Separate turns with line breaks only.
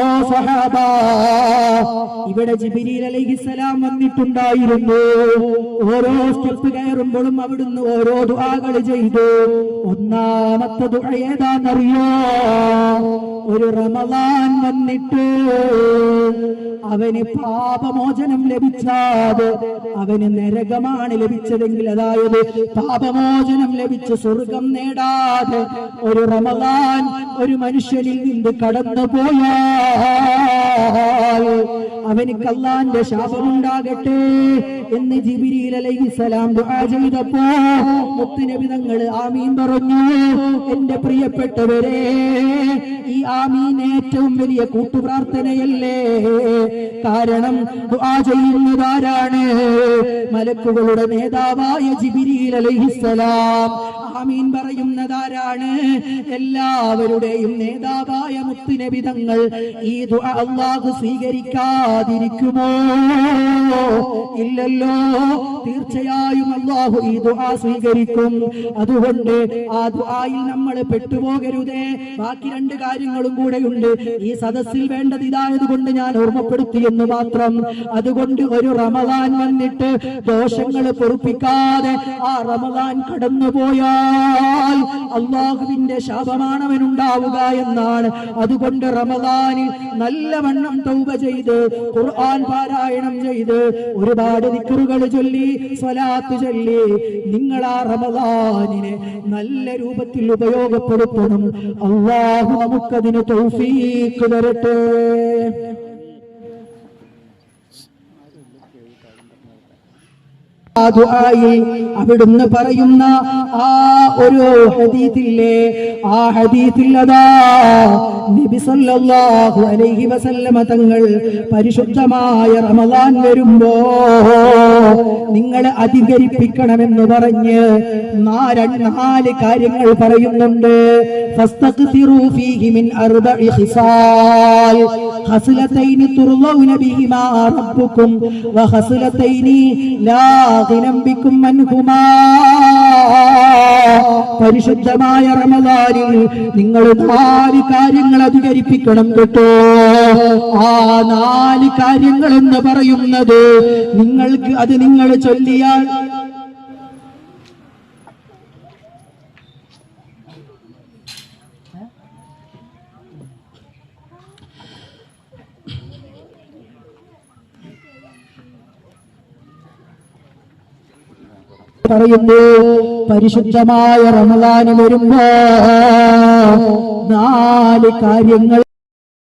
ഓ സഹാബ, ഇവിടെ ജിബ്രീൽ അലൈഹിസ്സലാം വന്നിട്ടുണ്ടായിരുന്നു. ഓരോ സ്റ്റെപ്പ് കയറുമ്പോഴും അവിടുന്ന് ഓരോ ദുആകൾ ചെയ്തു. ഒന്നാമത്തെ ദുആ ഏതാണെന്നറിയോ? ഒരു റമളാൻ വന്നിട്ട് അവന് പാപമോചനം ലഭിച്ചാതെ അവന് നരകമാണ് ലഭിച്ചതെങ്കിൽ, അതായത് പാപമോചനം ലഭിച്ച് സ്വർഗം നേടാതെ ഒരു റമളാൻ ഒരു മനുഷ്യനിൽ നിന്ന് കടന്നു പോയാൽ അവനിക്ക് അല്ലാഹുവിന്റെ ശാപമുണ്ടാകട്ടെ എന്ന് ജിബ്രീൽ അലൈഹിസ്സലാം ദുആ ചെയ്തപ്പോ മുത്തുനബി തങ്ങൾ ആമീൻ പറഞ്ഞു. എന്റെ പ്രിയപ്പെട്ടവരെ, ഈ ആമീൻ ഏറ്റവും വലിയ കൂട്ടുപ്രാർത്ഥനയല്ലേ? കാരണം ദുആ ചെയ്യുന്നതാരാണ്? മലക്കുകളുടെ നേതാവായ ജിബ്രീൽ അലൈഹിസ്സലാം. ആമീൻ പറയുന്നതാരാണ്? എല്ലാവരുടെയും നേതാവായ മുത്തുനബി തങ്ങൾ. ഈ ദുആ അല്ലാഹു സ്വീകരിക്കാതിരിക്കുമോ? ഇല്ലല്ലോ, തീർച്ചയായും അല്ലാഹു ഈ ദുആ സ്വീകരിക്കും. അതുകൊണ്ട് ആ ദുആയിൽ നമ്മൾ പെട്ടുപോകരുതേ. ബാക്കി രണ്ട് കാര്യങ്ങളും കൂടെയുണ്ട്. ഈ സദസ്സിൽ വേണ്ടത് ഇതായതുകൊണ്ട് ഞാൻ ഓർമ്മപ്പെടുത്തിയെന്ന് മാത്രം. അതുകൊണ്ട് ഒരു റമളാൻ വന്നിട്ട് ദോഷങ്ങൾ പൊറുപ്പിക്കാതെ ആ റമളാൻ കടന്നുപോയാൽ അല്ലാഹുവിന്റെ ശാപമാണവനുണ്ടാവുക എന്നാണ്. അതുകൊണ്ട് റമളാനിൽ നല്ലവണ്ണം തൗബ ചെയ്ത് ഖുർആൻ പാരായണം ചെയ്ത് ഒരുപാട് ദിക്റുകൾ ചൊല്ലി സ്വലാത്ത് ചൊല്ലി നിങ്ങൾ ആ റമളാനിനെ നല്ല രൂപത്തിൽ ഉപയോഗപ്പെടുത്തണം. അല്ലാഹു നമുക്കതിന് തൗഫീഖ് തരട്ടെ. ആ ദുആയിൽ അവിടുന്ന് പറയുന്ന ആ ഒരു ഹദീസില്ലേ, ആ ഹദീസിൽ അതാ നബി സല്ലല്ലാഹു അലൈഹി വസല്ലമ തങ്ങൾ പരിശുദ്ധമായ റമളാൻ വരുമ്പോ നിങ്ങൾ അധികരിപ്പിക്കണമെന്ന് പറഞ്ഞ് നാല് കാര്യങ്ങൾ പറയുന്നുണ്ട്. ഫസ്തഗ്ഫിറൂ ഫീഹി മിൻ അർബഇ ഖിസാൽ ഖസ്ലതൈനി തുർളൗന ബിഹിമാ റബ്ബുക്കും വഖസ്ലതൈനി ലാ ഗിനം ബിക്കും അൻഹുമാ. പരിശുദ്ധമായ റമളാനിൽ നിങ്ങൾ 4 കാര്യങ്ങൾ അധികരിപ്പിക്കണം കേട്ടോ. ആ 4 കാര്യങ്ങൾ എന്ന് പറയുന്നത് നിങ്ങൾക്ക് അത് നിങ്ങൾ ചൊല്ലിയാൽ പറയുന്നു. പരിശുദ്ധമായ റമളാൻ വരുമ്പോ 4 കാര്യങ്ങൾ